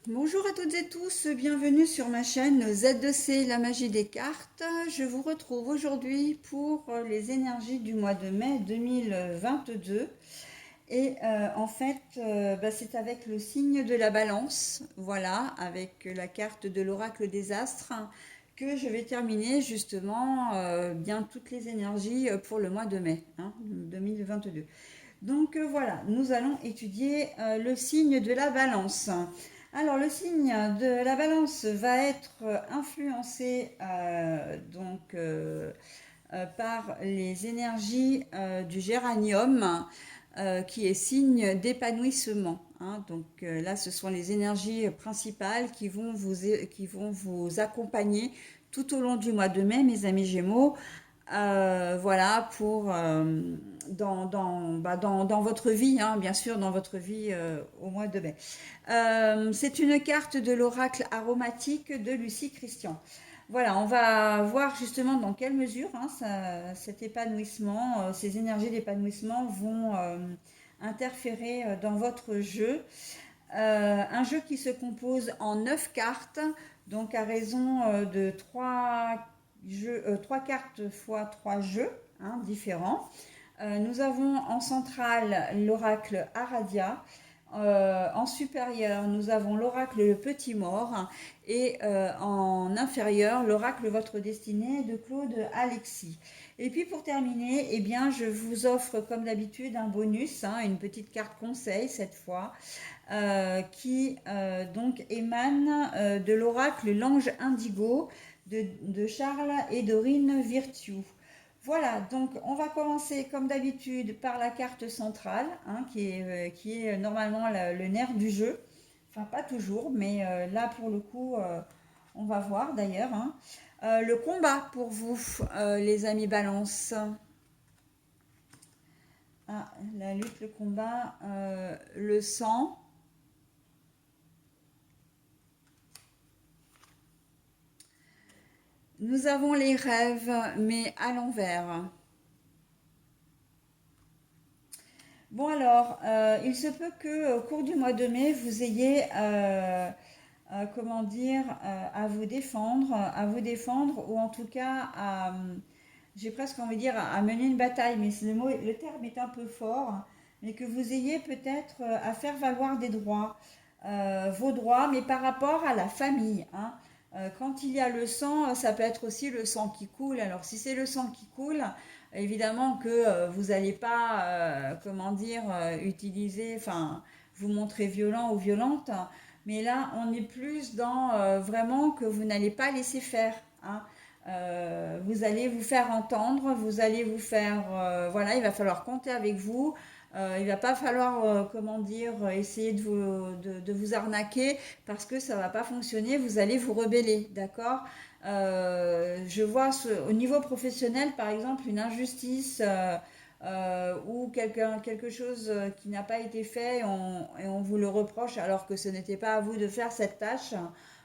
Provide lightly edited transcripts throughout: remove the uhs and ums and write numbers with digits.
Bonjour à toutes et tous, bienvenue sur ma chaîne Z2C, la magie des cartes. Je vous retrouve aujourd'hui pour les énergies du mois de mai 2022. Et c'est avec le signe de la balance, voilà, avec la carte de l'oracle des astres, que je vais terminer justement bien toutes les énergies pour le mois de mai 2022. Donc voilà, nous allons étudier le signe de la balance. Alors le signe de la balance va être influencé par les énergies du géranium qui est signe d'épanouissement. Là, ce sont les énergies principales qui vont vous accompagner tout au long du mois de mai, mes amis Gémeaux. Voilà, dans votre vie, bien sûr, dans votre vie au mois de mai. C'est une carte de l'oracle aromatique de Lucie Christian. Voilà, on va voir justement dans quelle mesure cet épanouissement, ces énergies d'épanouissement vont interférer dans votre jeu. Un jeu qui se compose en 9 cartes, donc à raison de 3 cartes fois 3 jeux différents. Nous avons en centrale l'oracle Aradia. En supérieur, nous avons l'oracle Le Petit Mort et en inférieur, l'oracle Votre Destinée de Claude Alexis. Et puis pour terminer, eh bien, je vous offre comme d'habitude un bonus, une petite carte conseil cette fois, qui donc émane de l'oracle L'Ange Indigo de Charles et Dorine Virtue. Voilà, donc on va commencer comme d'habitude par la carte centrale, qui est normalement le nerf du jeu. Enfin, pas toujours, mais là pour le coup, on va voir d'ailleurs. Le combat pour vous, les amis Balance. La lutte, le combat, le sang. Nous avons les rêves, mais à l'envers. Bon alors, il se peut que au cours du mois de mai, vous ayez, comment dire, à vous défendre, ou en tout cas j'ai presque envie de dire, à mener une bataille, mais le terme est un peu fort, mais que vous ayez peut-être à faire valoir des droits, vos droits, mais par rapport à la famille. Quand il y a le sang, ça peut être aussi le sang qui coule. Alors si c'est le sang qui coule, évidemment que vous n'allez pas, comment dire, utiliser, enfin, vous montrer violent ou violente, mais là, on est plus dans vraiment que vous n'allez pas laisser faire. Vous allez vous faire entendre, vous allez vous faire, voilà, il va falloir compter avec vous. Il va pas falloir, comment dire, essayer de vous arnaquer parce que ça va pas fonctionner. Vous allez vous rebeller, d'accord. Je vois au niveau professionnel, par exemple, une injustice ou quelque chose qui n'a pas été fait et on vous le reproche alors que ce n'était pas à vous de faire cette tâche.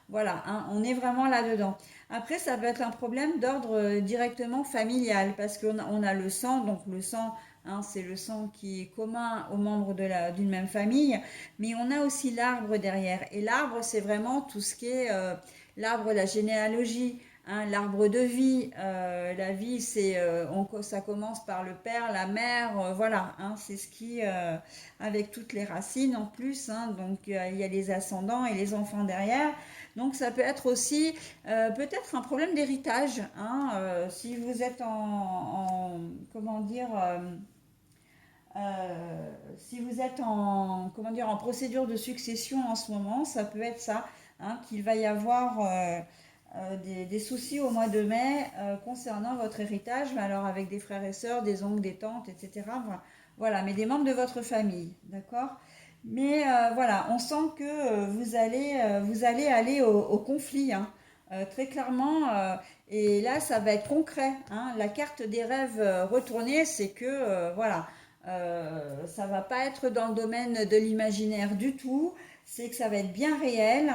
Voilà, on est vraiment là-dedans. Après, ça peut être un problème d'ordre directement familial parce on a le sang, donc le sang, c'est le sang qui est commun aux membres d'une même famille, mais on a aussi l'arbre derrière. Et l'arbre, c'est vraiment tout ce qui est l'arbre, la généalogie, l'arbre de vie. La vie, ça commence par le père, la mère, voilà, c'est ce qui, avec toutes les racines en plus, donc il y a les ascendants et les enfants derrière. Donc ça peut être aussi peut-être un problème d'héritage. Si vous êtes comment dire, si vous êtes comment dire, en procédure de succession en ce moment, ça peut être ça, qu'il va y avoir des soucis au mois de mai concernant votre héritage, mais alors avec des frères et sœurs, des oncles, des tantes, etc. Voilà, mais des membres de votre famille, d'accord. Mais voilà, on sent que vous allez aller au conflit, très clairement. Et là, ça va être concret. La carte des rêves retournée, c'est que, voilà, ça va pas être dans le domaine de l'imaginaire du tout. C'est que ça va être bien réel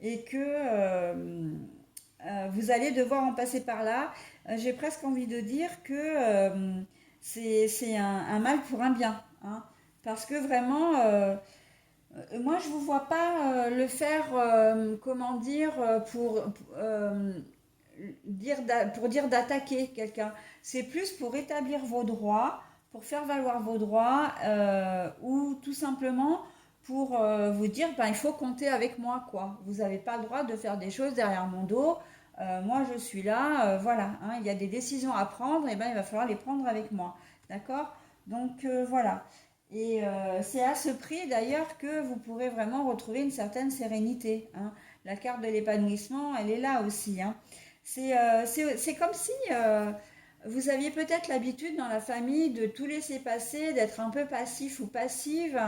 et que vous allez devoir en passer par là. J'ai presque envie de dire que c'est un mal pour un bien. Parce que vraiment, moi je vous vois pas le faire, comment dire, pour dire d'attaquer quelqu'un. C'est plus pour établir vos droits, pour faire valoir vos droits, ou tout simplement pour vous dire, ben, il faut compter avec moi, quoi. Vous n'avez pas le droit de faire des choses derrière mon dos. Moi, je suis là, voilà. Hein, il y a des décisions à prendre, et ben, il va falloir les prendre avec moi. D'accord? Donc, voilà. Et c'est à ce prix d'ailleurs que vous pourrez vraiment retrouver une certaine sérénité. Hein. La carte de l'épanouissement, elle est là aussi. Hein. C'est comme si vous aviez peut-être l'habitude dans la famille de tout laisser passer, d'être un peu passif ou passive,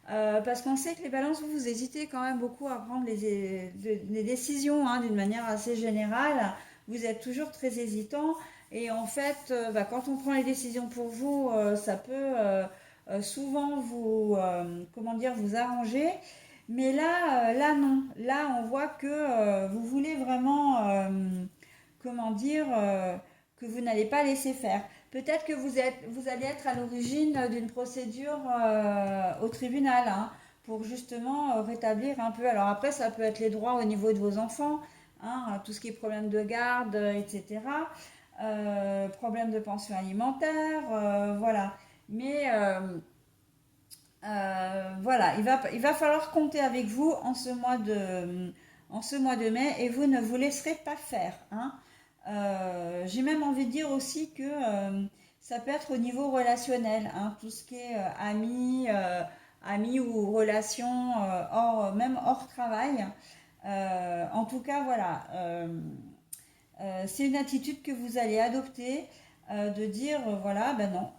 parce qu'on sait que les balances, vous hésitez quand même beaucoup à prendre les décisions hein, d'une manière assez générale. Vous êtes toujours très hésitant. Et en fait, bah, quand on prend les décisions pour vous, ça peut souvent vous, comment dire, vous arranger. Mais là, là non. Là, on voit que vous voulez vraiment, comment dire, que vous n'allez pas laisser faire. Peut-être que vous allez être à l'origine d'une procédure au tribunal hein, pour justement rétablir un peu. Alors après, ça peut être les droits au niveau de vos enfants, hein, tout ce qui est problème de garde, etc. Problème de pension alimentaire, voilà. Mais voilà, il va falloir compter avec vous en ce mois de mai et vous ne vous laisserez pas faire. Hein. J'ai même envie de dire aussi que ça peut être au niveau relationnel, hein, tout ce qui est amis ou relations même hors travail. En tout cas, voilà, c'est une attitude que vous allez adopter, de dire, voilà, ben non.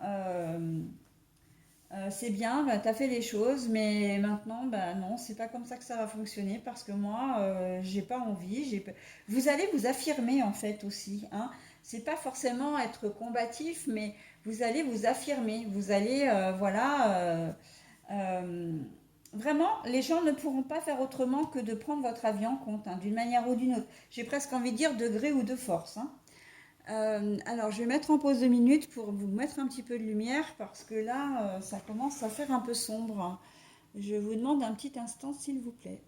C'est bien, bah, tu as fait les choses, mais maintenant, bah, non, c'est pas comme ça que ça va fonctionner parce que moi, j'ai pas envie. Vous allez vous affirmer en fait aussi. Hein. C'est pas forcément être combatif, mais vous allez vous affirmer. Vous allez, voilà, euh, vraiment, les gens ne pourront pas faire autrement que de prendre votre avis en compte, hein, d'une manière ou d'une autre. J'ai presque envie de dire de gré ou de force. Hein. Alors, je vais mettre en pause 2 minutes pour vous mettre un petit peu de lumière parce que là, ça commence à faire un peu sombre. Je vous demande un petit instant, s'il vous plaît.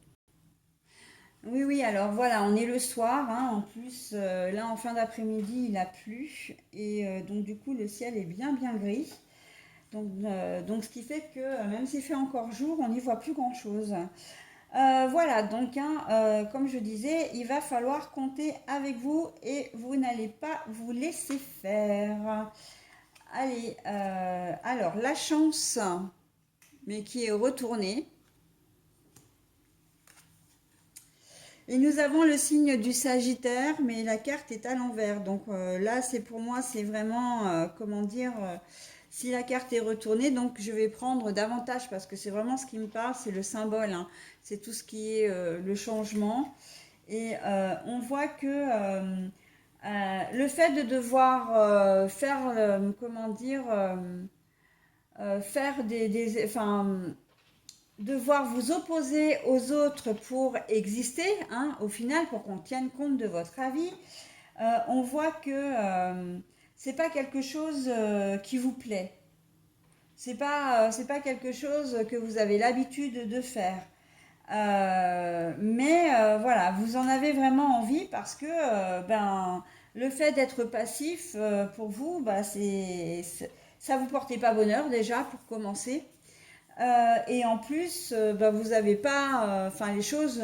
Oui, oui, alors voilà, on est le soir. Hein, en plus, là, en fin d'après-midi, il a plu. Et donc, du coup, le ciel est bien, bien gris. Donc ce qui fait que même s'il fait encore jour, on n'y voit plus grand-chose. Voilà, donc hein, comme je disais, il va falloir compter avec vous et vous n'allez pas vous laisser faire. Allez, alors la chance, mais qui est retournée. Et nous avons le signe du Sagittaire, mais la carte est à l'envers. Donc là, c'est pour moi, c'est vraiment, comment dire, si la carte est retournée, donc je vais prendre davantage parce que c'est vraiment ce qui me parle, c'est le symbole. Hein. C'est tout ce qui est le changement. Et on voit que le fait de devoir faire, comment dire, faire enfin, devoir vous opposer aux autres pour exister, hein, au final, pour qu'on tienne compte de votre avis, on voit que c'est pas quelque chose qui vous plaît. C'est pas quelque chose que vous avez l'habitude de faire. Mais voilà, vous en avez vraiment envie parce que ben, le fait d'être passif, pour vous, bah, ça vous portait pas bonheur déjà pour commencer. Et en plus, bah, vous n'avez pas, enfin les choses,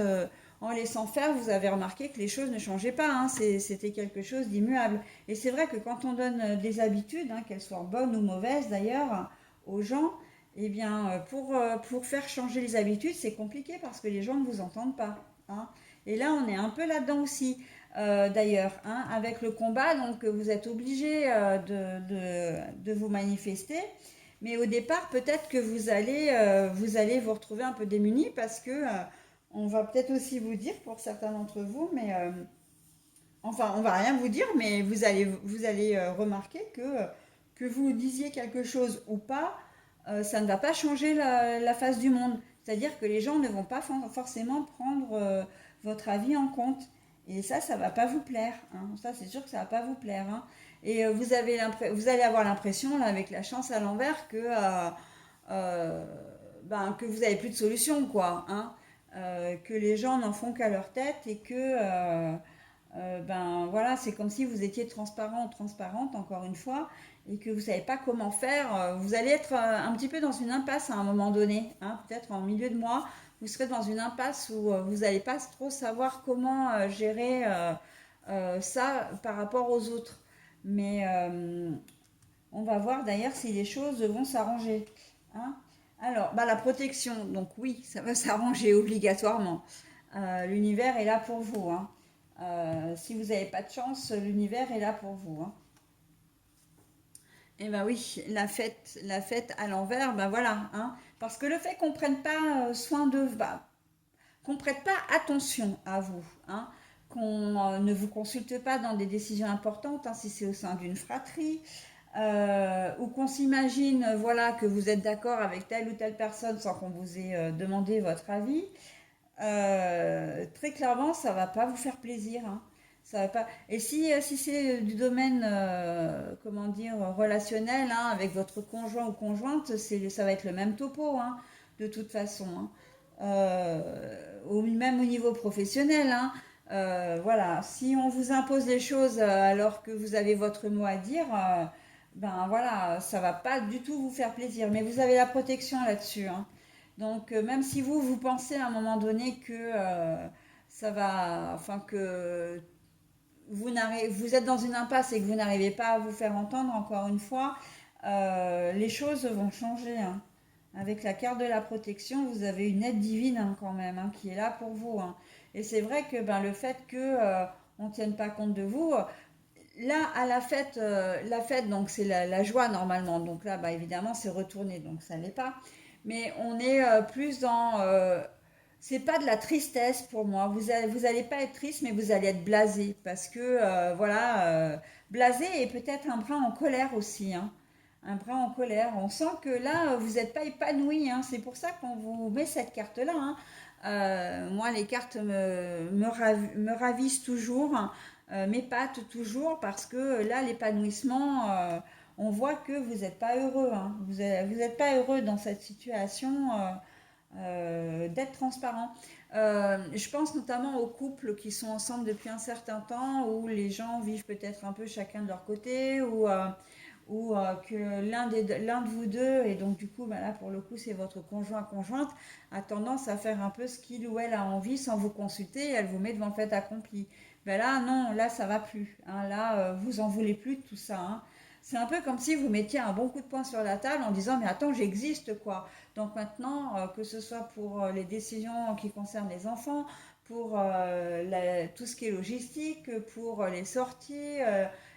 en laissant faire, vous avez remarqué que les choses ne changeaient pas. Hein, c'était quelque chose d'immuable. Et c'est vrai que quand on donne des habitudes, hein, qu'elles soient bonnes ou mauvaises d'ailleurs, aux gens, eh bien, pour faire changer les habitudes, c'est compliqué parce que les gens ne vous entendent pas. Hein. Et là, on est un peu là-dedans aussi, d'ailleurs, hein, avec le combat. Donc, vous êtes obligé de vous manifester. Mais au départ, peut-être que vous allez vous retrouver un peu démunis parce que on va peut-être aussi vous dire pour certains d'entre vous, mais enfin, on va rien vous dire, mais vous allez remarquer que vous disiez quelque chose ou pas, ça ne va pas changer la face du monde. C'est-à-dire que les gens ne vont pas forcément prendre votre avis en compte. Et ça va pas vous plaire. Hein. Ça, c'est sûr que ça va pas vous plaire. Hein. Et vous allez avoir l'impression, là, avec la chance à l'envers, que que vous n'avez plus de solution, quoi, hein, que les gens n'en font qu'à leur tête et que, ben voilà, c'est comme si vous étiez transparent ou transparente, encore une fois, et que vous ne savez pas comment faire. Vous allez être un petit peu dans une impasse à un moment donné, hein, peut-être en milieu de mois, vous serez dans une impasse où vous n'allez pas trop savoir comment gérer ça par rapport aux autres. Mais on va voir d'ailleurs si les choses vont s'arranger, hein. Alors, bah, la protection, donc oui, ça va s'arranger obligatoirement. L'univers est là pour vous, hein. Si vous n'avez pas de chance, l'univers est là pour vous, hein. Eh ben oui, la fête à l'envers, ben voilà, hein. Parce que le fait qu'on ne prenne pas soin de, bah, qu'on ne prête pas attention à vous, hein, qu'on ne vous consulte pas dans des décisions importantes, hein, si c'est au sein d'une fratrie, ou qu'on s'imagine, voilà, que vous êtes d'accord avec telle ou telle personne sans qu'on vous ait demandé votre avis, très clairement, ça va pas vous faire plaisir, hein. Ça va pas. Et si c'est du domaine, comment dire, relationnel, hein, avec votre conjoint ou conjointe, ça va être le même topo, hein, de toute façon, hein. Même au niveau professionnel, hein. Voilà, si on vous impose des choses alors que vous avez votre mot à dire, ben voilà, ça va pas du tout vous faire plaisir. Mais vous avez la protection là-dessus, hein. Donc, même si vous pensez à un moment donné que ça va, enfin que vous êtes dans une impasse et que vous n'arrivez pas à vous faire entendre, encore une fois, les choses vont changer, hein. Avec la carte de la protection, vous avez une aide divine, hein, quand même, hein, qui est là pour vous, hein. Et c'est vrai que ben, le fait que on ne tienne pas compte de vous, là à la fête donc c'est la joie normalement. Donc là, bah, évidemment, c'est retourné, donc ça l'est pas. Mais on est plus dans c'est pas de la tristesse pour moi. Vous allez pas être triste, mais vous allez être blasé parce que voilà, blasé et peut-être un brin en colère aussi, hein. Un brin en colère. On sent que là, vous n'êtes pas épanoui, hein. C'est pour ça qu'on vous met cette carte-là, hein. Moi, les cartes me ravissent toujours, hein, m'épatent toujours parce que là, l'épanouissement, on voit que vous n'êtes pas heureux, hein. Vous êtes pas heureux dans cette situation. D'être transparent. Je pense notamment aux couples qui sont ensemble depuis un certain temps, où les gens vivent peut-être un peu chacun de leur côté, ou que l'un de vous deux, et donc du coup, ben là pour le coup c'est votre conjointe, a tendance à faire un peu ce qu'il ou elle a envie sans vous consulter, et elle vous met devant le fait accompli. Ben là non, là ça va plus, hein. Là vous en voulez plus de tout ça, hein. C'est un peu comme si vous mettiez un bon coup de poing sur la table en disant mais attends, j'existe, quoi. Donc maintenant, que ce soit pour les décisions qui concernent les enfants, pour tout ce qui est logistique, pour les sorties,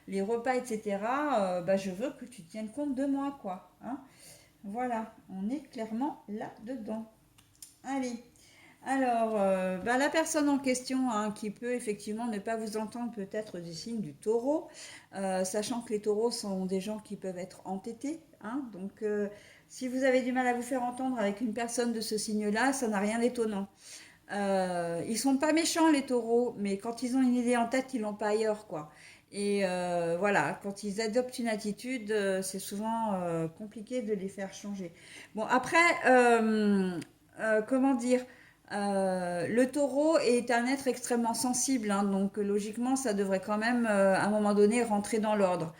les repas, etc., bah, je veux que tu tiennes compte de moi, quoi, hein. Voilà, on est clairement là-dedans. Allez. Alors, bah, la personne en question, hein, qui peut effectivement ne pas vous entendre, peut être du signe du taureau, sachant que les taureaux sont des gens qui peuvent être entêtés, hein. Donc, si vous avez du mal à vous faire entendre avec une personne de ce signe-là, ça n'a rien d'étonnant. Ils sont pas méchants, les taureaux, mais quand ils ont une idée en tête, ils l'ont pas ailleurs, quoi. Et voilà, quand ils adoptent une attitude, c'est souvent compliqué de les faire changer. Bon, après, comment dire, le taureau est un être extrêmement sensible, hein, donc logiquement, ça devrait quand même, à un moment donné, rentrer dans l'ordre.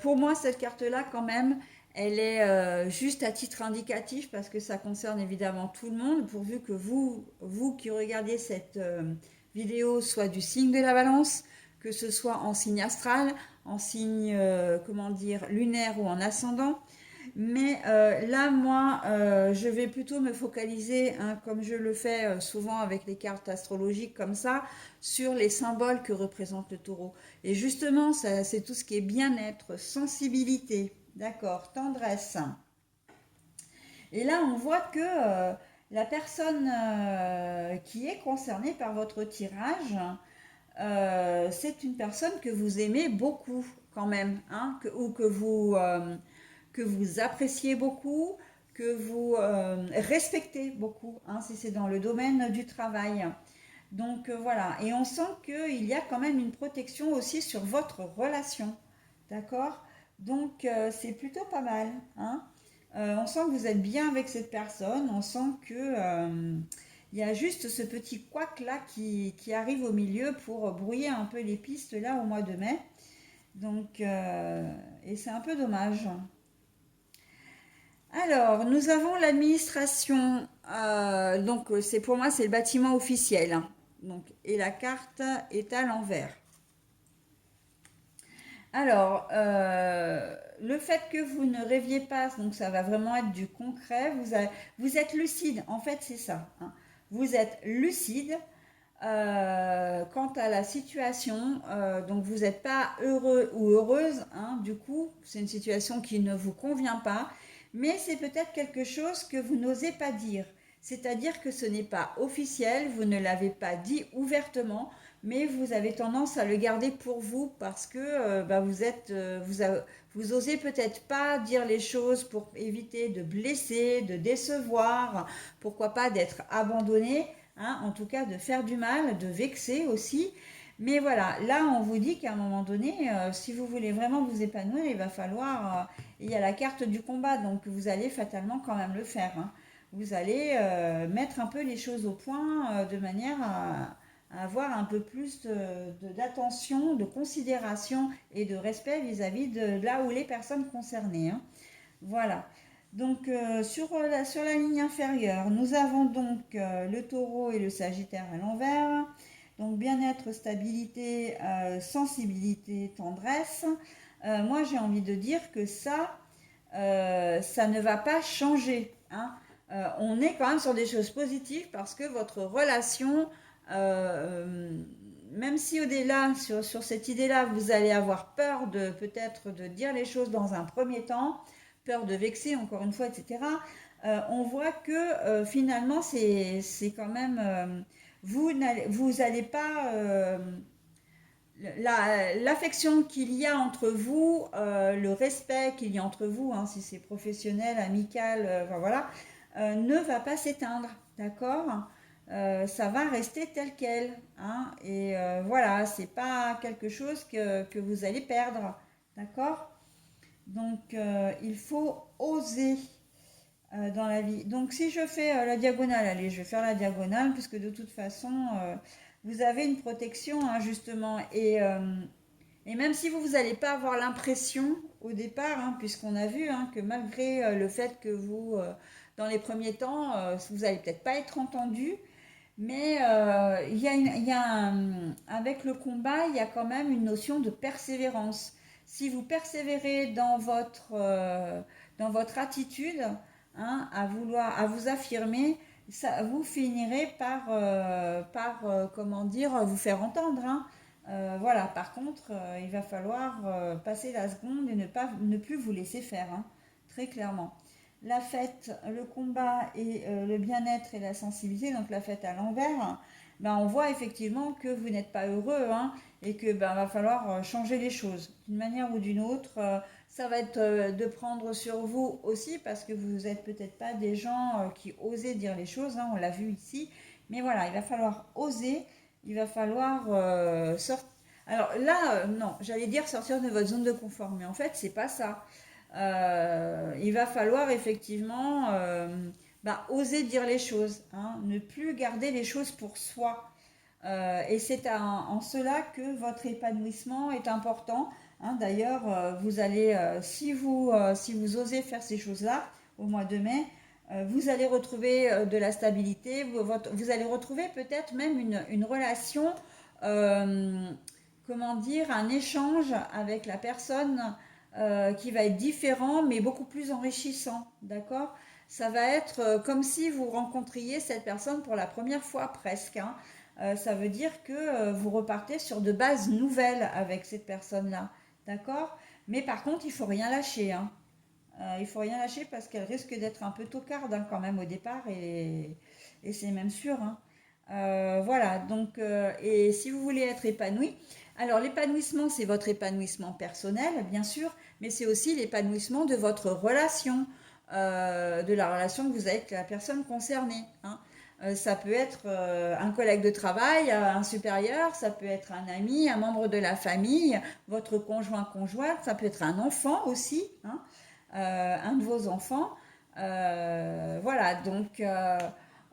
Pour moi, cette carte-là, quand même, elle est juste à titre indicatif parce que ça concerne évidemment tout le monde, pourvu que vous qui regardiez cette vidéo soit du signe de la balance, que ce soit en signe astral, en signe, comment dire, lunaire ou en ascendant. Mais là, moi, je vais plutôt me focaliser, hein, comme je le fais souvent avec les cartes astrologiques comme ça, sur les symboles que représente le taureau. Et justement, ça, c'est tout ce qui est bien-être, sensibilité, d'accord, tendresse. Et là, on voit que la personne qui est concernée par votre tirage, c'est une personne que vous aimez beaucoup quand même, hein, ou que vous appréciez beaucoup, que vous respectez beaucoup, hein, si c'est dans le domaine du travail. Donc voilà, et on sent qu'il y a quand même une protection aussi sur votre relation, d'accord. Donc c'est plutôt pas mal, hein. On sent que vous êtes bien avec cette personne, on sent que il y a juste ce petit couac là qui arrive au milieu pour brouiller un peu les pistes là au mois de mai. Donc, et c'est un peu dommage. Alors, nous avons l'administration. Donc, c'est pour moi, c'est le bâtiment officiel, hein. Donc, et la carte est à l'envers. Alors, le fait que vous ne rêviez pas, donc ça va vraiment être du concret. Vous êtes lucide. En fait, c'est ça, hein. Vous êtes lucide quant à la situation. Donc, vous n'êtes pas heureux ou heureuse, hein. Du coup, c'est une situation qui ne vous convient pas. Mais c'est peut-être quelque chose que vous n'osez pas dire. C'est-à-dire que ce n'est pas officiel, vous ne l'avez pas dit ouvertement, mais vous avez tendance à le garder pour vous parce que bah, vous osez peut-être pas dire les choses pour éviter de blesser, de décevoir, pourquoi pas d'être abandonné, hein, en tout cas de faire du mal, de vexer aussi. Mais voilà, là on vous dit qu'à un moment donné, si vous voulez vraiment vous épanouir, il va falloir, il y a la carte du combat, donc vous allez fatalement quand même le faire, hein. Vous allez mettre un peu les choses au point de manière à avoir un peu plus d'attention, de considération et de respect vis-à-vis de là où les personnes concernées, hein. Voilà. Donc sur la ligne inférieure, nous avons donc le taureau et le sagittaire à l'envers. Donc bien-être, stabilité, sensibilité, tendresse. Moi j'ai envie de dire que ça ne va pas changer, hein. On est quand même sur des choses positives parce que votre relation, euh, même si au-delà, sur cette idée-là, vous allez avoir peur de peut-être de dire les choses dans un premier temps, peur de vexer encore une fois, etc. On voit que finalement, c'est quand même, vous allez pas, l'affection qu'il y a entre vous, le respect qu'il y a entre vous, hein, si c'est professionnel, amical, enfin, voilà, ne va pas s'éteindre, d'accord. Ça va rester tel quel, hein, et voilà, c'est pas quelque chose que vous allez perdre, d'accord. Donc il faut oser dans la vie. Donc si je fais la diagonale, allez, je vais faire la diagonale, puisque de toute façon, vous avez une protection, hein, justement, et même si vous n'allez pas avoir l'impression au départ, hein, puisqu'on a vu, hein, que malgré le fait que vous, dans les premiers temps, vous n'allez peut-être pas être entendu, mais il y a avec le combat, il y a quand même une notion de persévérance. Si vous persévérez dans votre attitude, hein, à vouloir, à vous affirmer, ça, vous finirez comment dire, vous faire entendre, hein. Voilà. Par contre, il va falloir passer la seconde et ne plus vous laisser faire, hein, très clairement. La fête, le combat et le bien-être et la sensibilité, donc la fête à l'envers, ben on voit effectivement que vous n'êtes pas heureux, hein, et que ben va falloir changer les choses d'une manière ou d'une autre. Ça va être de prendre sur vous aussi parce que vous n'êtes peut-être pas des gens qui osent dire les choses, hein, on l'a vu ici. Mais voilà, il va falloir oser, il va falloir sortir. Alors là, non, j'allais dire sortir de votre zone de confort, mais en fait, c'est pas ça. Il va falloir effectivement bah, oser dire les choses, hein, ne plus garder les choses pour soi. Et c'est en cela que votre épanouissement est important, hein. D'ailleurs, vous allez, si vous osez faire ces choses-là au mois de mai, vous allez retrouver de la stabilité, vous allez retrouver peut-être même une relation, euh, comment dire, un échange avec la personne qui va être différent mais beaucoup plus enrichissant, d'accord. Ça va être comme si vous rencontriez cette personne pour la première fois presque, hein. Ça veut dire que vous repartez sur de bases nouvelles avec cette personne-là, d'accord. Mais par contre, il faut rien lâcher, hein. Il faut rien lâcher parce qu'elle risque d'être un peu tocarde, hein, quand même au départ et c'est même sûr, hein. Voilà, donc, et si vous voulez être épanoui, alors l'épanouissement, c'est votre épanouissement personnel, bien sûr, mais c'est aussi l'épanouissement de votre relation, de la relation que vous avez avec la personne concernée, hein. Ça peut être un collègue de travail, un supérieur, ça peut être un ami, un membre de la famille, votre conjoint, conjointe, ça peut être un enfant aussi, hein, un de vos enfants. Voilà, donc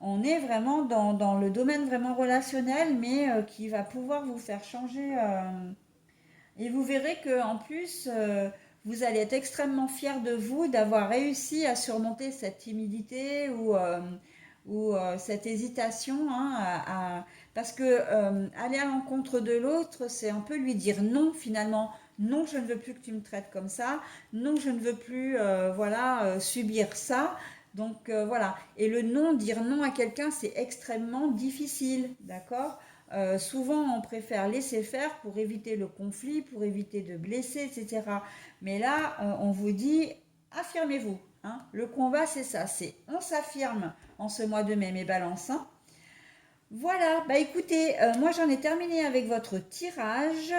on est vraiment dans le domaine vraiment relationnel, mais qui va pouvoir vous faire changer. Et vous verrez que en plus, vous allez être extrêmement fier de vous d'avoir réussi à surmonter cette timidité ou cette hésitation, hein, parce que aller à l'encontre de l'autre, c'est un peu lui dire non finalement. Non, je ne veux plus que tu me traites comme ça. Non, je ne veux plus, voilà, subir ça. Donc voilà. Et le non, dire non à quelqu'un, c'est extrêmement difficile, d'accord? Souvent, on préfère laisser faire pour éviter le conflit, pour éviter de blesser, etc. Mais là, on vous dit, affirmez-vous, hein. Le combat, c'est ça, c'est on s'affirme en ce mois de mai, mes balances, hein. Voilà, bah écoutez, moi j'en ai terminé avec votre tirage.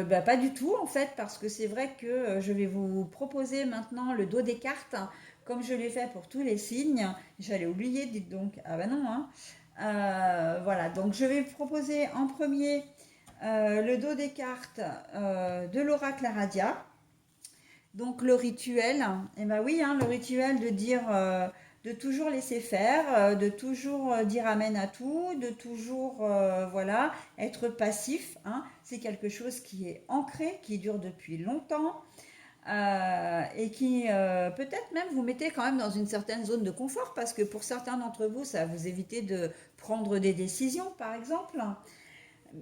Bah pas du tout en fait, parce que c'est vrai que je vais vous proposer maintenant le dos des cartes, comme je l'ai fait pour tous les signes. J'allais oublier, dites donc. Ah bah non, hein. Voilà, donc je vais vous proposer en premier le dos des cartes de l'oracle Aradia. Donc le rituel, et ben oui, hein, le rituel de dire, de toujours laisser faire, de toujours dire amen à tout, de toujours, voilà, être passif, hein. C'est quelque chose qui est ancré, qui dure depuis longtemps et qui peut-être même vous mettez quand même dans une certaine zone de confort parce que pour certains d'entre vous, ça va vous éviter de prendre des décisions, par exemple.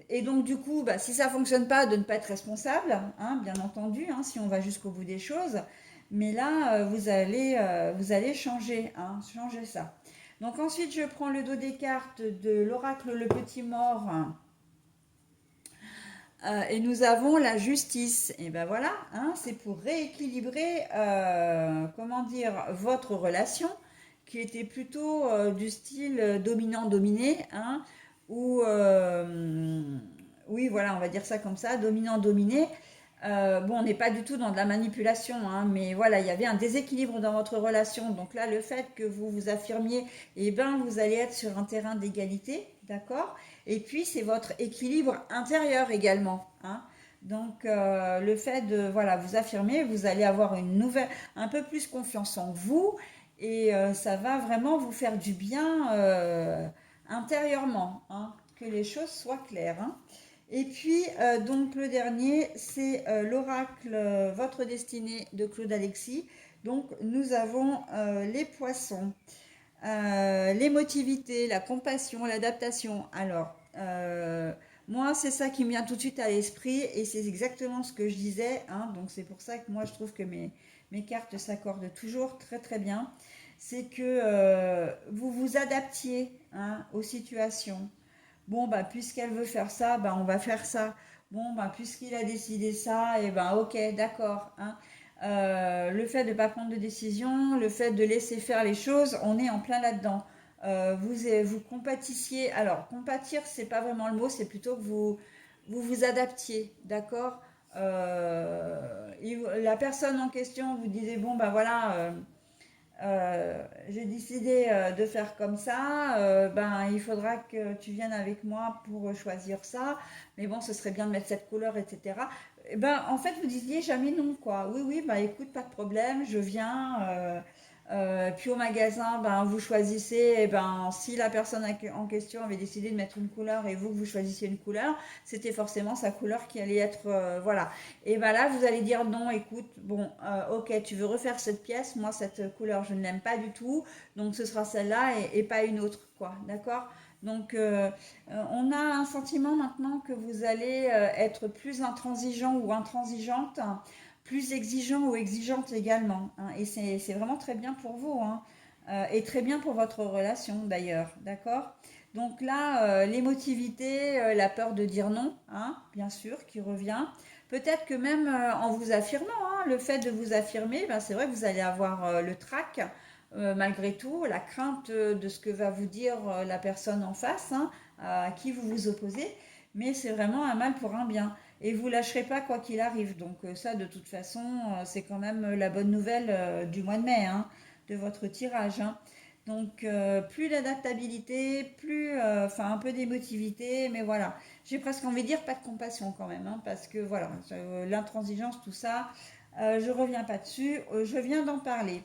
Et donc, du coup, bah, si ça ne fonctionne pas, de ne pas être responsable, hein, bien entendu, hein, si on va jusqu'au bout des choses. Mais là, vous allez changer, hein, changer ça. Donc ensuite, je prends le dos des cartes de l'oracle Le Petit Mort. Et nous avons la justice. Et ben voilà, hein, c'est pour rééquilibrer, comment dire, votre relation, qui était plutôt du style dominant-dominé, hein, ou oui, voilà, on va dire ça comme ça, dominant-dominé. Bon, on n'est pas du tout dans de la manipulation, hein, mais voilà, il y avait un déséquilibre dans votre relation. Donc là, le fait que vous vous affirmiez, eh ben, vous allez être sur un terrain d'égalité, d'accord? Et puis, c'est votre équilibre intérieur également, hein. Donc, le fait de voilà, vous affirmer, vous allez avoir un peu plus confiance en vous et ça va vraiment vous faire du bien intérieurement, hein, que les choses soient claires, hein. Et puis, donc, le dernier, c'est l'oracle Votre destinée de Claude Alexis. Donc, nous avons les poissons. L'émotivité, la compassion, l'adaptation. Alors, moi, c'est ça qui me vient tout de suite à l'esprit et c'est exactement ce que je disais, hein. Donc, c'est pour ça que moi, je trouve que mes cartes s'accordent toujours très très bien. C'est que vous vous adaptiez, hein, aux situations. Bon, bah, puisqu'elle veut faire ça, bah, on va faire ça. Bon, bah, puisqu'il a décidé ça, et ben ok, d'accord, hein. Le fait de ne pas prendre de décision, le fait de laisser faire les choses, on est en plein là-dedans. Vous compatissiez. Alors, compatir, c'est pas vraiment le mot, c'est plutôt que vous adaptiez, d'accord. La personne en question vous disait, bon, bah voilà, j'ai décidé de faire comme ça, ben il faudra que tu viennes avec moi pour choisir ça, mais bon, ce serait bien de mettre cette couleur, etc. Et ben en fait, vous disiez jamais non, quoi. Oui, oui, bah écoute, pas de problème, je viens. Puis au magasin, ben, vous choisissez, et ben, si la personne en question avait décidé de mettre une couleur et vous choisissiez une couleur, c'était forcément sa couleur qui allait être, voilà. Et ben là, vous allez dire non, écoute, bon, ok, tu veux refaire cette pièce, moi cette couleur, je ne l'aime pas du tout, donc ce sera celle-là et pas une autre, quoi, d'accord? Donc, on a un sentiment maintenant que vous allez être plus intransigeant ou intransigeante, hein, plus exigeant ou exigeante également, hein, et c'est vraiment très bien pour vous, hein, et très bien pour votre relation d'ailleurs, d'accord? Donc là, l'émotivité, la peur de dire non, hein, bien sûr, qui revient. Peut-être que même en vous affirmant, hein, le fait de vous affirmer, ben, c'est vrai que vous allez avoir le trac, malgré tout, la crainte de ce que va vous dire la personne en face, hein, à qui vous vous opposez, mais c'est vraiment un mal pour un bien. Et vous lâcherez pas quoi qu'il arrive. Donc ça, de toute façon, c'est quand même la bonne nouvelle du mois de mai, hein, de votre tirage, hein. Donc plus d'adaptabilité, plus, enfin un peu d'émotivité, mais voilà. J'ai presque envie de dire pas de compassion quand même, hein, parce que voilà, l'intransigeance, tout ça, je reviens pas dessus, je viens d'en parler.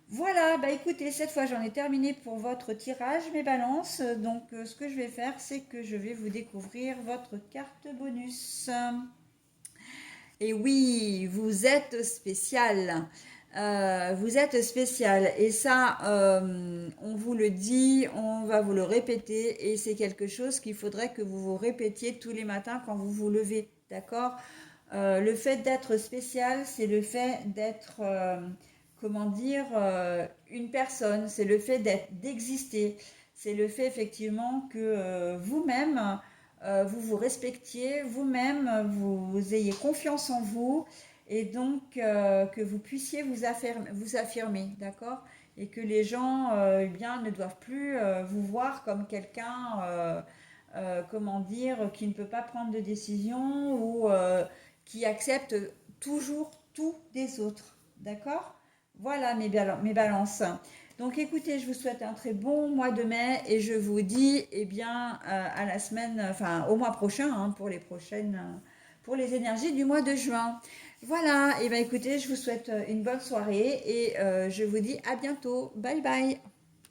Voilà, bah écoutez, cette fois j'en ai terminé pour votre tirage, mes balances. Donc ce que je vais faire, c'est que je vais vous découvrir votre carte bonus. Et oui, vous êtes spécial. Vous êtes spécial. Et ça, on vous le dit, on va vous le répéter. Et c'est quelque chose qu'il faudrait que vous vous répétiez tous les matins quand vous vous levez. D'accord? Le fait d'être spécial, c'est le fait d'être, comment dire, une personne. C'est le fait d'exister. C'est le fait effectivement que vous-même, vous vous respectiez, vous-même, vous ayez confiance en vous et donc que vous puissiez vous affirmer, d'accord? Et que les gens eh bien, ne doivent plus vous voir comme quelqu'un, comment dire, qui ne peut pas prendre de décision ou qui accepte toujours tout des autres, d'accord? Voilà mes balances. Donc écoutez, je vous souhaite un très bon mois de mai et je vous dis eh bien à la semaine, enfin au mois prochain hein, pour les prochaines, pour les énergies du mois de juin. Voilà, et bien écoutez, je vous souhaite une bonne soirée et je vous dis à bientôt. Bye bye.